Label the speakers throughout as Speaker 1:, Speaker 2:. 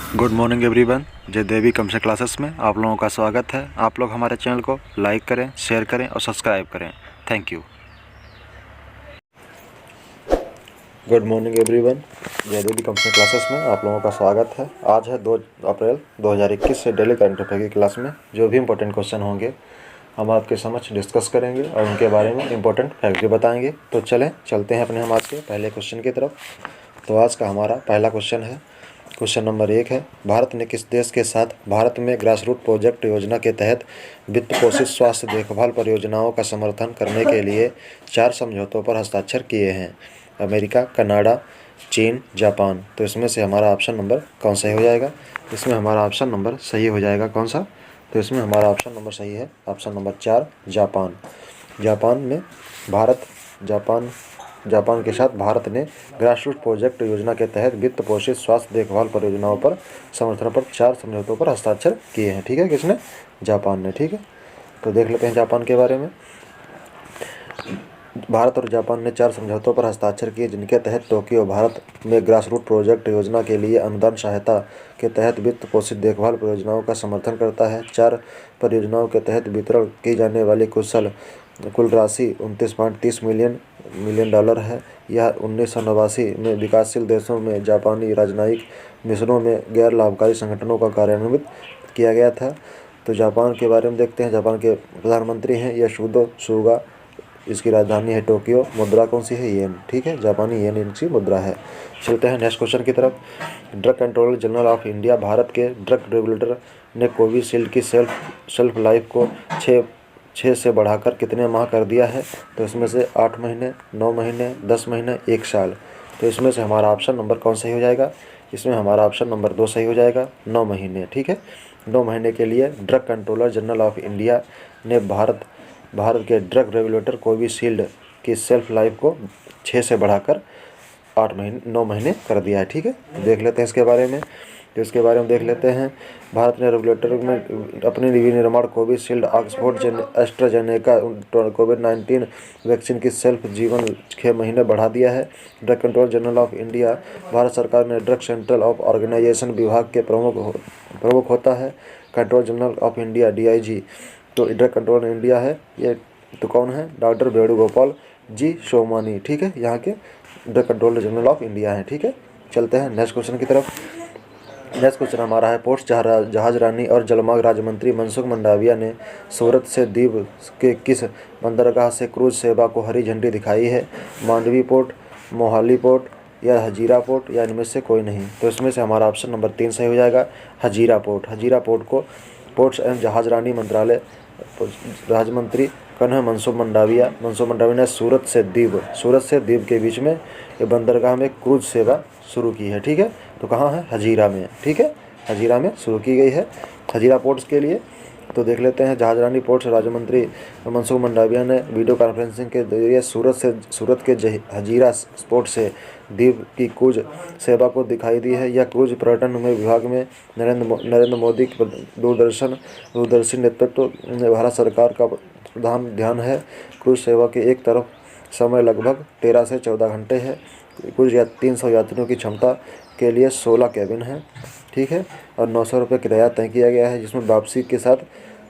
Speaker 1: Good morning everyone. जय देवी कमसे classes में आप लोगों का स्वागत है। आप लोग हमारे चैनल को लाइक करें, शेयर करें और सब्सक्राइब करें। Thank you. Good morning everyone. जय देवी कमसे क्लासेस में आप लोगों का स्वागत है। आज है 2 अप्रैल 2021 से डेली करंट अफेयर की क्लास में जो भी इंपॉर्टेंट क्वेश्चन होंगे हम आपके समक्ष डिस्कस करेंगे और उनके बारे में इंपॉर्टेंट फैक्ट भी बताएंगे। तो चलते हैं अपने हम आज के पहले क्वेश्चन की तरफ। तो आज का हमारा पहला क्वेश्चन है, क्वेश्चन नंबर 1 है, भारत ने किस देश के साथ भारत में ग्रास रूट प्रोजेक्ट योजना के तहत वित्त पोषित स्वास्थ्य देखभाल परियोजनाओं का समर्थन करने के लिए 4 समझौतों पर हस्ताक्षर किए हैं? अमेरिका, कनाडा, चीन, जापान। तो इसमें से हमारा ऑप्शन नंबर कौन सा हो जाएगा? इसमें हमारा ऑप्शन नंबर सही हो जाएगा कौन सा? तो इसमें हमारा ऑप्शन नंबर सही है ऑप्शन नंबर 4 जापान। जापान में जापान के साथ भारत ने ग्रास रूट प्रोजेक्ट योजना के तहत वित्त पोषित स्वास्थ्य देखभाल परियोजनाओं पर समर्थन पर 4 समझौतों पर हस्ताक्षर किए हैं। ठीक है, किसने? जापान ने। ठीक है, तो देख लेते हैं जापान के बारे में। भारत और जापान ने 4 समझौतों पर हस्ताक्षर किए जिनके तहत टोक्यो भारत में ग्रास रूट प्रोजेक्ट योजना के लिए अनुदान सहायता के तहत वित्त पोषित देखभाल परियोजनाओं का समर्थन करता है। 4 परियोजनाओं के तहत वितरण की जाने वाली कुल राशि 29.30 मिलियन डॉलर है। यह 1989 में विकासशील देशों में जापानी राजनयिक मिशनों में गैर लाभकारी संगठनों का कार्यान्वित किया गया था। तो जापान के बारे में देखते हैं। जापान के प्रधानमंत्री हैं योशिहिदे सुगा। इसकी राजधानी है टोक्यो। मुद्रा कौन सी है? येन। ठीक है, जापानी येन इनकी मुद्रा है। चलते हैं नेक्स्ट क्वेश्चन की तरफ। Drug controller general of India Bharat के ड्रग रेगुलेटर ने कोविशील्ड की शेल्फ लाइफ को 6 से बढ़ाकर कितने माह कर दिया है? तो इसमें से 8 महीने, 9 महीने, 10 महीने, 1 साल। तो इसमें से हमारा ऑप्शन नंबर कौन सही हो जाएगा? इसमें हमारा ऑप्शन नंबर 2 सही हो जाएगा, 9 महीने। ठीक है, 9 महीने के लिए drug controller general of India ने भारत के ड्रग रेगुलेटर कोविशील्ड की शेल्फ लाइफ को 6 से बढ़ाकर 9 महीने कर दिया है। ठीक है, देख लेते हैं इसके बारे में। तो इसके बारे में देख लेते हैं। भारत ने रेगुलेटर में अपने विनिर्माण कोविशील्ड ऑक्सफोर्ड एस्ट्राजेनेका कोविड-19 वैक्सीन की शेल्फ जीवन 6 महीने बढ़ा दिया है। Drug controller general of India Bharat सरकार ने ड्रग सेंट्रल ऑफ ऑर्गेनाइजेशन विभाग के प्रमुख होता है। Controller general of India DIG तो ड्रग कंट्रोलर इंडिया है ये। तो कौन है? डॉक्टर वेणुगोपाल जी सोमानी। ठीक है, यहाँ के drug controller general of India हैं। ठीक है, चलते हैं नेक्स्ट क्वेश्चन की तरफ। नेक्स्ट क्वेश्चन हमारा है, पोर्ट जहाजरानी और जलमार्ग राज्य मंत्री मनसुख मंडाविया ने सूरत से दीव के किस बंदरगाह से क्रूज सेवा को हरी झंडी दिखाई है? मांडवी पोर्ट, मोहाली पोर्ट या हजीरा पोर्ट या इनमें से कोई नहीं? तो इसमें से हमारा ऑप्शन नंबर 3 सही हो जाएगा, हजीरा पोर्ट। हजीरा पोर्ट को पोर्ट्स एवं जहाजरानी मंत्रालय राज्य मंत्री कौन है? मनसुख मंडाविया ने सूरत से द्वीप के बीच में ये बंदरगाह में क्रूज सेवा शुरू की है। ठीक है, तो कहाँ है? हजीरा में। ठीक है, हजीरा में शुरू की गई है हजीरा पोर्ट्स के लिए। तो देख लेते हैं, जहाजरानी पोर्ट्स राज्य मंत्री मनसुख मंडाविया ने वीडियो कॉन्फ्रेंसिंग के जरिए सूरत के हजीरा पोर्ट से द्वीप की क्रूज सेवा को दिखाई दी है। यह क्रूज पर्यटन में विभाग में नरेंद्र मोदी के दूरदर्शी नेतृत्व में भारत सरकार का प्रधान ध्यान है। क्रूज सेवा के एक तरफ समय लगभग 13 से 14 घंटे है। कुछ 300 यात्रियों की क्षमता के लिए 16 कैबिन है। ठीक है, और 900 रुपये किराया तय किया गया है जिसमें वापसी के साथ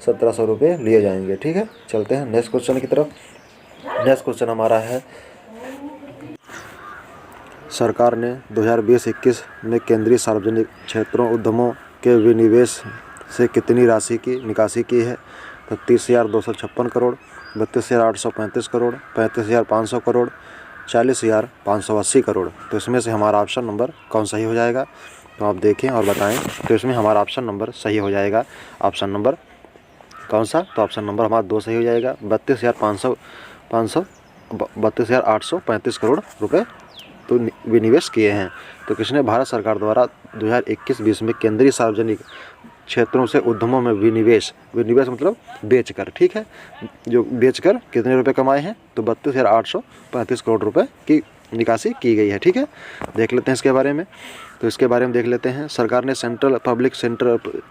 Speaker 1: 1700 रुपये लिए जाएंगे। ठीक है, चलते हैं नेक्स्ट क्वेश्चन की तरफ। नेक्स्ट क्वेश्चन हमारा है, सरकार ने 2020-21 में केंद्रीय सार्वजनिक क्षेत्रों उद्यमों के विनिवेश से कितनी राशि की निकासी की है? तो 30,256 करोड़, 32,835 करोड़, 35,500 करोड़, 40,580 करोड़। तो इसमें से हमारा ऑप्शन नंबर कौन सही हो जाएगा? तो आप देखें और बताएं। तो इसमें हमारा ऑप्शन नंबर सही हो जाएगा ऑप्शन नंबर कौन सा? तो ऑप्शन नंबर हमारा 2 सही हो जाएगा, 32,835 करोड़ रुपए तो विनिवेश किए हैं। तो किसने? भारत सरकार द्वारा 2021-20 में केंद्रीय सार्वजनिक क्षेत्रों से उद्यमों में विनिवेश मतलब बेचकर। ठीक है, जो बेचकर कितने रुपए कमाए हैं? तो 32,835 करोड़ रुपए की निकासी की गई है। ठीक है, देख लेते हैं इसके बारे में। तो इसके बारे में देख लेते हैं। सरकार ने सेंट्रल पब्लिक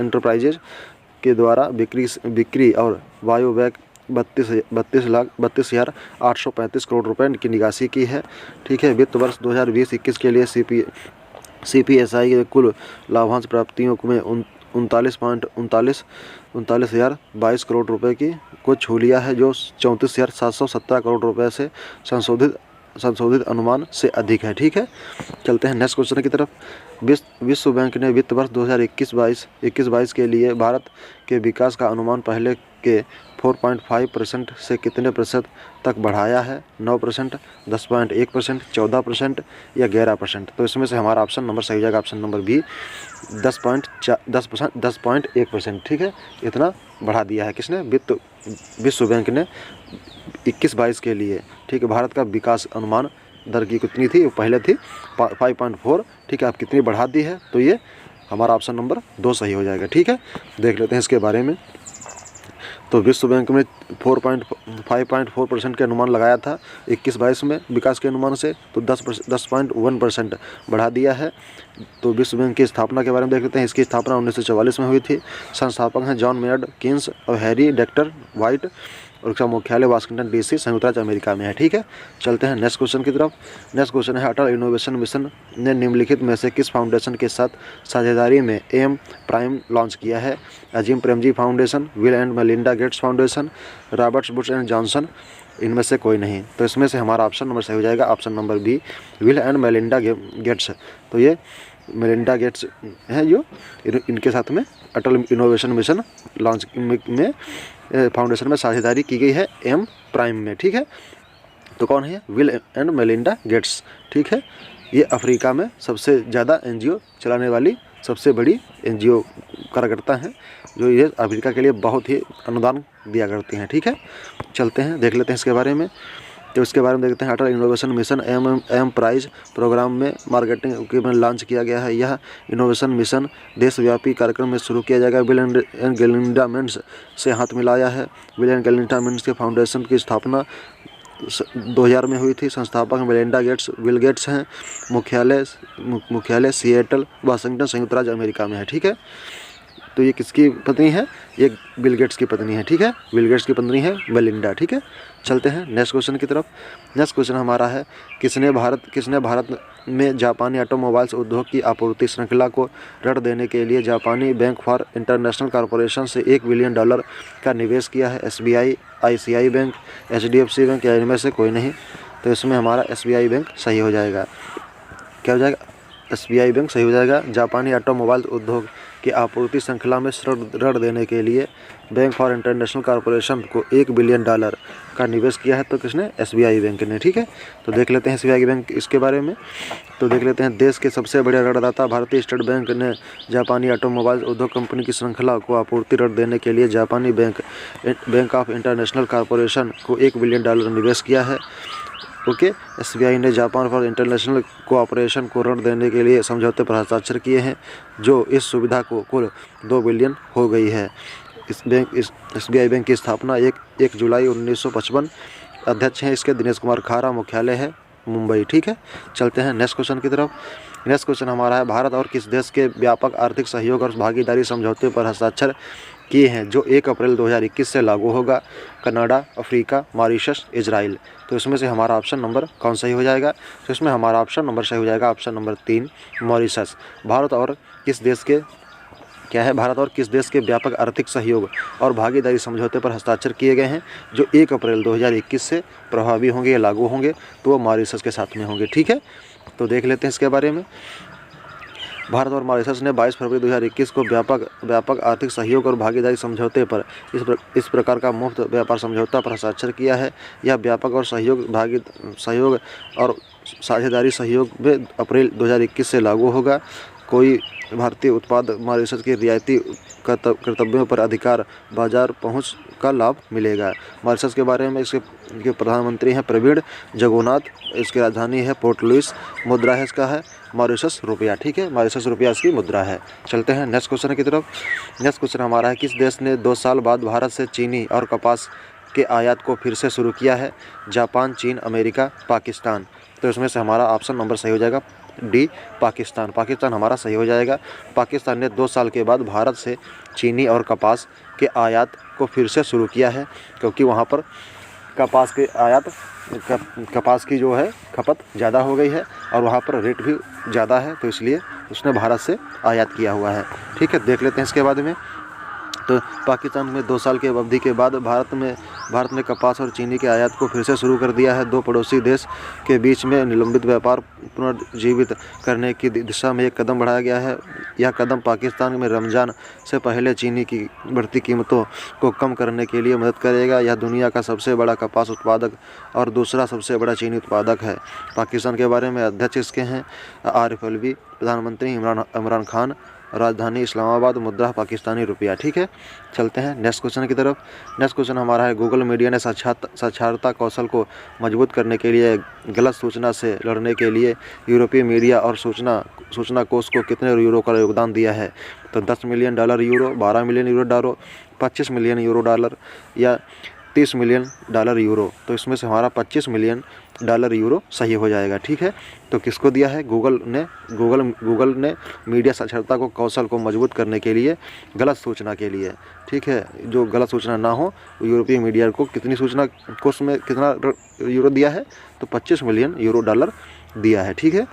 Speaker 1: एंटरप्राइजेज के द्वारा बिक्री और बायोबैक 32,835 करोड़ रुपए की निकासी की है। ठीक है, वित्त वर्ष 2020-21 के लिए CPSI के कुल लाभांश प्राप्तियों में 39,022 करोड़ रुपए की को छू लिया है, जो 34,717 करोड़ रुपए से संशोधित अनुमान से अधिक है। ठीक है, चलते हैं नेक्स्ट क्वेश्चन की तरफ। विश्व बैंक ने वित्त वर्ष 2021-22 के लिए भारत के विकास का अनुमान पहले के 4.5% से कितने प्रतिशत तक बढ़ाया है? 9%, 10.1%, 14% या 11%। तो इसमें से हमारा ऑप्शन नंबर सही हो जाएगा, ऑप्शन नंबर बी 10.1%। ठीक है, इतना बढ़ा दिया है किसने? विश्व बैंक ने 21-22 के लिए। ठीक है, भारत का विकास अनुमान दर की कितनी थी? पहले थी 5.4। ठीक है, आप कितनी बढ़ा दी है? तो ये हमारा ऑप्शन नंबर 2 सही हो जाएगा। ठीक है, देख लेते हैं इसके बारे में। तो विश्व बैंक में 5.4% के अनुमान लगाया था 21-22 में विकास के अनुमान से, तो 10.1% बढ़ा दिया है। तो विश्व बैंक की स्थापना के बारे में देख लेते हैं। इसकी स्थापना 1944 में हुई थी। संस्थापक हैं जॉन मेयर्ड किन्स और हैरी डेक्टर वाइट, और इसका मुख्यालय वाशिंगटन DC, संयुक्त राज्य अमेरिका में है। ठीक है, चलते हैं नेक्स्ट क्वेश्चन की तरफ। नेक्स्ट क्वेश्चन है, अटल इनोवेशन मिशन ने निम्नलिखित में से किस फाउंडेशन के साथ साझेदारी में AM प्राइम लॉन्च किया है? Azim Premji Foundation, Bill and Melinda Gates Foundation, Robert Bush and Johnson, इनमें से कोई नहीं। तो इसमें से हमारा ऑप्शन नंबर सही हो जाएगा, option number B Bill and Melinda Gates. तो ये मेलिंडा गेट्स हैं जो इनके साथ में अटल इनोवेशन मिशन लॉन्च में फाउंडेशन में साझेदारी की गई है AM प्राइम में। ठीक है, तो कौन है? Bill and Melinda gets. ठीक है, ये अफ्रीका में सबसे ज़्यादा NGO चलाने वाली सबसे बड़ी NGO कार्यकर्ता हैं, जो ये अफ्रीका के लिए बहुत ही अनुदान दिया करती हैं। ठीक है, चलते हैं देख लेते हैं इसके बारे में। तो इसके बारे में देखते हैं। Atal innovation Mission AM prize program में मार्केटिंग के में लॉन्च किया गया है। यह इनोवेशन मिशन देशव्यापी कार्यक्रम में शुरू किया जाएगा। बिल एंड मेलिंडा गेट्स से हाथ मिलाया है। बिल एंड मेलिंडा गेट्स के फाउंडेशन की स्थापना 2000 में हुई थी। संस्थापक मेलिंडा गेट्स बिल गेट्स हैं। मुख्यालय सिएटल, वाशिंगटन, संयुक्त राज्य अमेरिका में है। ठीक है, तो ये किसकी पत्नी है? ये बिल गेट्स की पत्नी है। ठीक है, बिल गेट्स की पत्नी है मेलिंडा। ठीक है, चलते हैं नेक्स्ट क्वेश्चन की तरफ। नेक्स्ट क्वेश्चन हमारा है, किसने भारत में जापानी ऑटोमोबाइल्स उद्योग की आपूर्ति श्रृंखला को ऋण देने के लिए जापानी बैंक फॉर इंटरनेशनल कॉरपोरेशन से $1 बिलियन का निवेश किया है? SBI, ICI bank, HDFC bank या इनमें से कोई नहीं। तो इसमें हमारा SBI बैंक सही हो जाएगा। क्या हो जाएगा? SBI बैंक सही हो जाएगा। जापानी ऑटोमोबाइल उद्योग की आपूर्ति श्रृंखला में ऋण देने के लिए बैंक फॉर इंटरनेशनल कॉरपोरेशन को $1 बिलियन का निवेश किया है। तो किसने? SBI बैंक ने। ठीक है, तो देख लेते हैं SBI बैंक इसके बारे में। तो देख लेते हैं, देश के सबसे बड़े ऋणदाता भारतीय स्टेट बैंक ने जापानी ऑटोमोबाइल उद्योग कंपनी की श्रृंखला को आपूर्ति ऋण देने के लिए जापानी बैंक ऑफ इंटरनेशनल कॉरपोरेशन को $1 बिलियन निवेश किया है। ओके, SBI ने जापान फॉर इंटरनेशनल कोऑपरेशन को ऋण देने के लिए समझौते पर हस्ताक्षर किए हैं, जो इस सुविधा को कुल $2 बिलियन हो गई है। SBI बैंक की स्थापना 1 जुलाई 1955। अध्यक्ष हैं इसके दिनेश कुमार खारा, मुख्यालय है मुंबई। ठीक है, चलते हैं नेक्स्ट क्वेश्चन की तरफ। नेक्स्ट क्वेश्चन हमारा है, भारत और किस देश के व्यापक आर्थिक सहयोग और भागीदारी समझौते पर हस्ताक्षर किए हैं जो 1 अप्रैल 2021 से लागू होगा? Canada, Africa, Mauritius, Israel. तो इसमें से हमारा ऑप्शन नंबर कौन सही हो जाएगा? तो इसमें हमारा ऑप्शन नंबर सही हो जाएगा, ऑप्शन नंबर 3 मॉरिशस। भारत और किस देश के व्यापक आर्थिक सहयोग और भागीदारी समझौते पर हस्ताक्षर किए गए हैं जो 1 अप्रैल 2021 से प्रभावी होंगे या लागू होंगे? तो वो मॉरिशस के साथ में होंगे। ठीक है, तो देख लेते हैं इसके बारे में। भारत और मॉरिशस ने 22 फरवरी 2021 को व्यापक आर्थिक सहयोग और भागीदारी समझौते पर इस प्रकार का मुफ्त व्यापार समझौता पर हस्ताक्षर किया है। यह व्यापक और सहयोग और साझेदारी सहयोग में अप्रैल 2021 से लागू होगा। कोई भारतीय उत्पाद मॉरिशस की रियायती कर्तव्यों पर अधिकार बाजार पहुंच का लाभ मिलेगा। मॉरिशस के बारे में इसके प्रधानमंत्री हैं प्रवीण जगन्नाथ। इसकी राजधानी है पोर्ट लुइस। मुद्रा है इसका है मॉरिशस रुपया। ठीक है, मॉरिशस रुपया इसकी मुद्रा है। चलते हैं नेक्स्ट क्वेश्चन की तरफ। नेक्स्ट क्वेश्चन हमारा है, किस देश ने 2 साल बाद भारत से चीनी और कपास के आयात को फिर से शुरू किया है? जापान, चीन, अमेरिका, पाकिस्तान। तो इसमें से हमारा ऑप्शन नंबर सही हो जाएगा, डी पाकिस्तान। पाकिस्तान हमारा सही हो जाएगा। पाकिस्तान ने 2 साल के बाद भारत से चीनी और कपास के आयात को फिर से शुरू किया है, क्योंकि वहाँ पर कपास के आयात कपास की जो है खपत ज़्यादा हो गई है और वहाँ पर रेट भी ज़्यादा है, तो इसलिए उसने भारत से आयात किया हुआ है। ठीक है, देख लेते हैं इसके बाद में। तो पाकिस्तान में 2 साल के अवधि के बाद भारत ने कपास और चीनी के आयात को फिर से शुरू कर दिया है। 2 पड़ोसी देश के बीच में निलंबित व्यापार पुनर्जीवित करने की दिशा में एक कदम बढ़ाया गया है। यह कदम पाकिस्तान में रमज़ान से पहले चीनी की बढ़ती कीमतों को कम करने के लिए मदद करेगा। यह दुनिया का सबसे बड़ा कपास उत्पादक और दूसरा सबसे बड़ा चीनी उत्पादक है। पाकिस्तान के बारे में अध्यक्ष इसके हैं आरिफ अलवी, प्रधानमंत्री इमरान खान, राजधानी इस्लामाबाद, मुद्रा पाकिस्तानी रुपया। ठीक है, चलते हैं नेक्स्ट क्वेश्चन की तरफ। नेक्स्ट क्वेश्चन हमारा है, गूगल मीडिया ने साक्षरता कौशल को मजबूत करने के लिए गलत सूचना से लड़ने के लिए यूरोपीय मीडिया और सूचना कोष को कितने यूरो का योगदान दिया है? तो $10 million euro, $12 million euro, $25 million euro या $30 मिलियन यूरो। तो इसमें से हमारा $25 मिलियन यूरो सही हो जाएगा। ठीक है, तो किसको दिया है? गूगल ने मीडिया साक्षरता को कौशल को मजबूत करने के लिए गलत सूचना के लिए। ठीक है, जो गलत सूचना ना हो, यूरोपीय मीडिया को कितनी सूचना कोष में कितना यूरो दिया है? तो $25 मिलियन यूरो दिया है। ठीक है,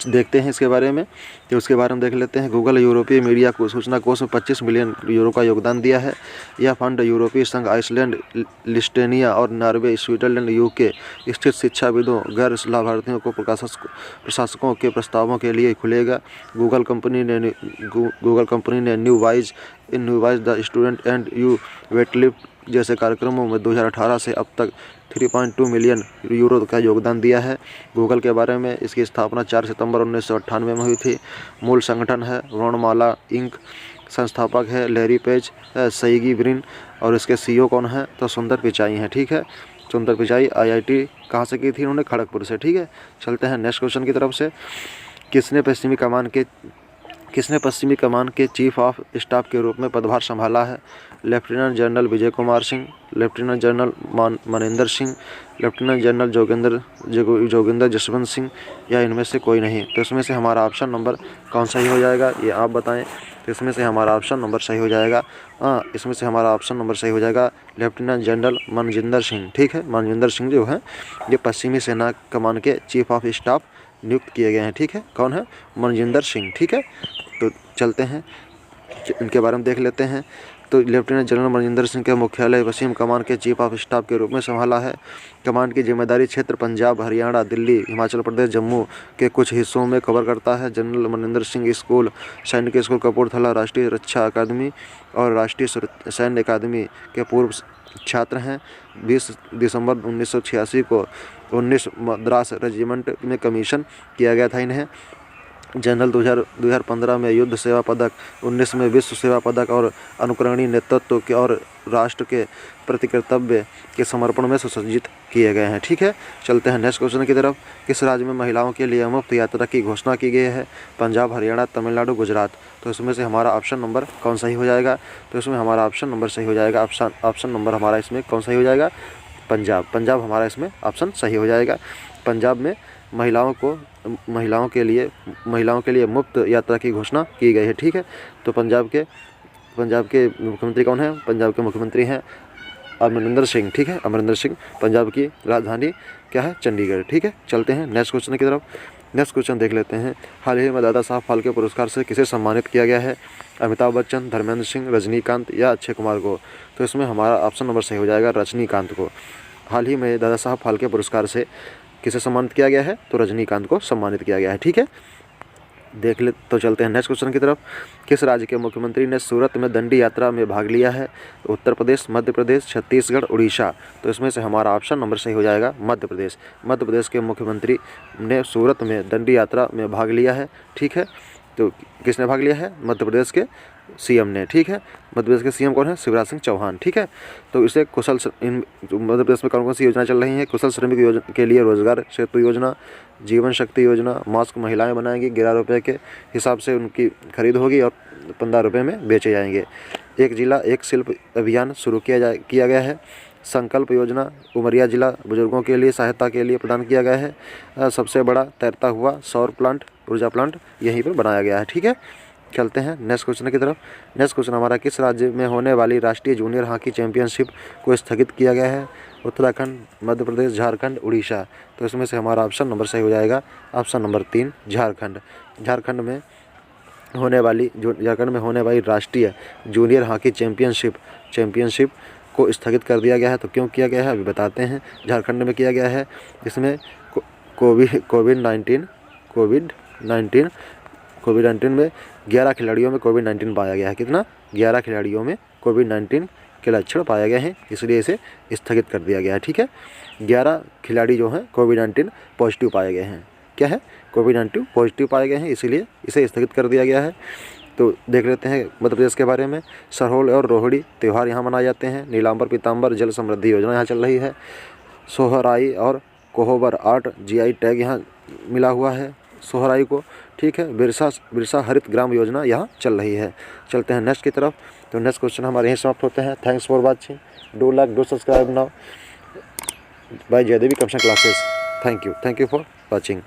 Speaker 1: देखते हैं इसके बारे में। तो उसके बारे में देख लेते हैं। गूगल यूरोपीय मीडिया को सूचना कोष में $25 मिलियन यूरो का योगदान दिया है। यह फंड यूरोपीय संघ, आइसलैंड, लिस्टेनिया और नॉर्वे, स्विट्जरलैंड, यूके स्थित शिक्षाविदों, गैर लाभार्थियों को प्रशासकों के प्रस्तावों के लिए खुलेगा। गूगल कंपनी ने new wise the student and you weightlift जैसे कार्यक्रमों में 2018 से अब तक 3.2 मिलियन यूरो का योगदान दिया है। गूगल के बारे में, इसकी स्थापना 4 सितंबर 1998 में हुई थी। मूल संगठन है वर्णमाला इंक, संस्थापक है लैरी पेज, सर्गी ब्रिन और इसके सीईओ कौन है? तो सुंदर पिचाई हैं। ठीक है, सुंदर पिचाई IIT कहाँ से की थी उन्होंने? खड़गपुर से। ठीक है, चलते हैं नेक्स्ट क्वेश्चन की तरफ से। किसने पश्चिमी कमान के चीफ ऑफ स्टाफ के रूप में पदभार संभाला है? Lieutenant general Vijay Kumar Singh, lieutenant general Maninder Singh, lieutenant general Joginder Jaswant Singh या इनमें से कोई नहीं? तो इसमें से हमारा ऑप्शन नंबर कौन सही हो जाएगा, ये आप बताएं। तो इसमें से हमारा ऑप्शन नंबर सही हो जाएगा, इसमें से हमारा ऑप्शन नंबर सही हो जाएगा लेफ्टिनेंट जनरल मनजिंदर सिंह। ठीक है, मनजिंदर सिंह जो है ये पश्चिमी सेना कमान के चीफ ऑफ स्टाफ नियुक्त किए गए हैं। ठीक है, कौन है? मनजिंदर सिंह। ठीक है, तो चलते हैं इनके बारे में देख लेते हैं। तो लेफ्टिनेंट जनरल मनजिंदर सिंह के मुख्यालय पश्चिम कमान के चीफ ऑफ स्टाफ के रूप में संभाला है। कमान की जिम्मेदारी क्षेत्र पंजाब, हरियाणा, दिल्ली, हिमाचल प्रदेश, जम्मू के कुछ हिस्सों में कवर करता है। जनरल मनजिंदर सिंह स्कूल, सैनिक स्कूल कपूरथला, राष्ट्रीय रक्षा अकादमी और राष्ट्रीय सैन्य अकादमी के पूर्व छात्र हैं। 20 दिसंबर 1986 को 19 मद्रास रेजिमेंट में कमीशन किया गया था इन्हें। जनरल 2015 में युद्ध सेवा पदक, 19 में विश्व सेवा पदक और अनुकरणीय नेतृत्व के और राष्ट्र के प्रति कर्तव्य के समर्पण में सुसज्जित किए गए हैं। ठीक है, चलते हैं नेक्स्ट क्वेश्चन की तरफ। किस राज्य में महिलाओं के लिए मुफ्त यात्रा की घोषणा की गई है? पंजाब, हरियाणा, तमिलनाडु, गुजरात। तो इसमें से हमारा ऑप्शन नंबर कौन सही हो जाएगा? तो इसमें हमारा ऑप्शन नंबर सही हो जाएगा, ऑप्शन नंबर हमारा इसमें कौन सही हो जाएगा? पंजाब हमारा इसमें ऑप्शन सही हो जाएगा। पंजाब में महिलाओं के लिए मुफ्त यात्रा की घोषणा की गई है। ठीक है, तो पंजाब के मुख्यमंत्री कौन है? पंजाब के मुख्यमंत्री हैं अमरिंदर सिंह। ठीक है, अमरिंदर सिंह। पंजाब की राजधानी क्या है? चंडीगढ़। ठीक है, चलते हैं नेक्स्ट क्वेश्चन की तरफ। नेक्स्ट क्वेश्चन देख लेते हैं। हाल ही में दादा साहब फाल्के पुरस्कार से किसे सम्मानित किया गया है? अमिताभ बच्चन, धर्मेंद्र सिंह, रजनीकांत या अक्षय कुमार को? तो इसमें हमारा ऑप्शन नंबर सही हो जाएगा रजनीकांत को। हाल ही में दादा साहब फाल्के पुरस्कार से किसे सम्मानित किया गया है? तो रजनीकांत को सम्मानित किया गया है। ठीक है, देख ले तो चलते हैं नेक्स्ट क्वेश्चन की तरफ। किस राज्य के मुख्यमंत्री ने सूरत में दंडी यात्रा में भाग लिया है? उत्तर प्रदेश, मध्य प्रदेश, छत्तीसगढ़, उड़ीसा। तो इसमें से हमारा ऑप्शन नंबर सही हो जाएगा मध्य प्रदेश। मध्य प्रदेश के मुख्यमंत्री ने सूरत में दंडी यात्रा में भाग लिया है। ठीक है, तो किसने भाग लिया है? मध्य प्रदेश के सीएम ने। ठीक है, मध्य प्रदेश के सीएम कौन है? शिवराज सिंह चौहान। ठीक है, तो इसे मध्य प्रदेश में कौन कौन सी योजना चल रही हैं? कुशल श्रमिक योजना के लिए रोजगार सेतु योजना, जीवन शक्ति योजना, मास्क महिलाएं बनाएंगी, 11 रुपये के हिसाब से उनकी खरीद होगी और 15 रुपये में बेचे जाएंगे। एक जिला एक शिल्प अभियान शुरू किया गया है। संकल्प योजना उमरिया जिला बुजुर्गों के लिए सहायता के लिए प्रदान किया गया है। सबसे बड़ा तैरता हुआ सौर प्लांट, ऊर्जा प्लांट यहीं पर बनाया गया है। ठीक है, चलते हैं नेक्स्ट क्वेश्चन की तरफ। नेक्स्ट क्वेश्चन हमारा, किस राज्य में होने वाली राष्ट्रीय जूनियर हॉकी चैंपियनशिप को स्थगित किया गया है? उत्तराखंड, मध्य प्रदेश, झारखंड, उड़ीसा। तो इसमें से हमारा ऑप्शन नंबर सही हो जाएगा, ऑप्शन नंबर 3 झारखंड। झारखंड में होने वाली राष्ट्रीय जूनियर हॉकी चैंपियनशिप को स्थगित कर दिया गया है। तो क्यों किया गया है अभी बताते हैं। झारखंड में किया गया है, इसमें कोविड-19 में 11 खिलाड़ियों में कोविड-19 पाया गया है। कितना? 11 खिलाड़ियों में कोविड-19 के लक्षण पाए गए हैं, इसलिए इसे स्थगित कर दिया गया है। ठीक है, 11 खिलाड़ी जो हैं कोविड-19 पॉजिटिव पाए गए हैं। क्या है? कोविड-19 पॉजिटिव पाए गए हैं, इसीलिए इसे स्थगित कर दिया गया है। तो देख लेते हैं मध्य प्रदेश के बारे में। सरहोल और रोहिणी त्यौहार यहाँ मनाए जाते हैं। नीलांबर पीताम्बर जल समृद्धि योजना यहाँ चल रही है। सोहराई और कोहबर 8 GI टैग यहाँ मिला हुआ है सोहराई को। ठीक है, बिरसा हरित ग्राम योजना यहाँ चल रही है। चलते हैं नेक्स्ट की तरफ। तो नेक्स्ट क्वेश्चन हमारे यहीं समाप्त होते हैं। Thanks for watching, do like, do subscribe now by Jaidevi computer classes. Thank you for watching.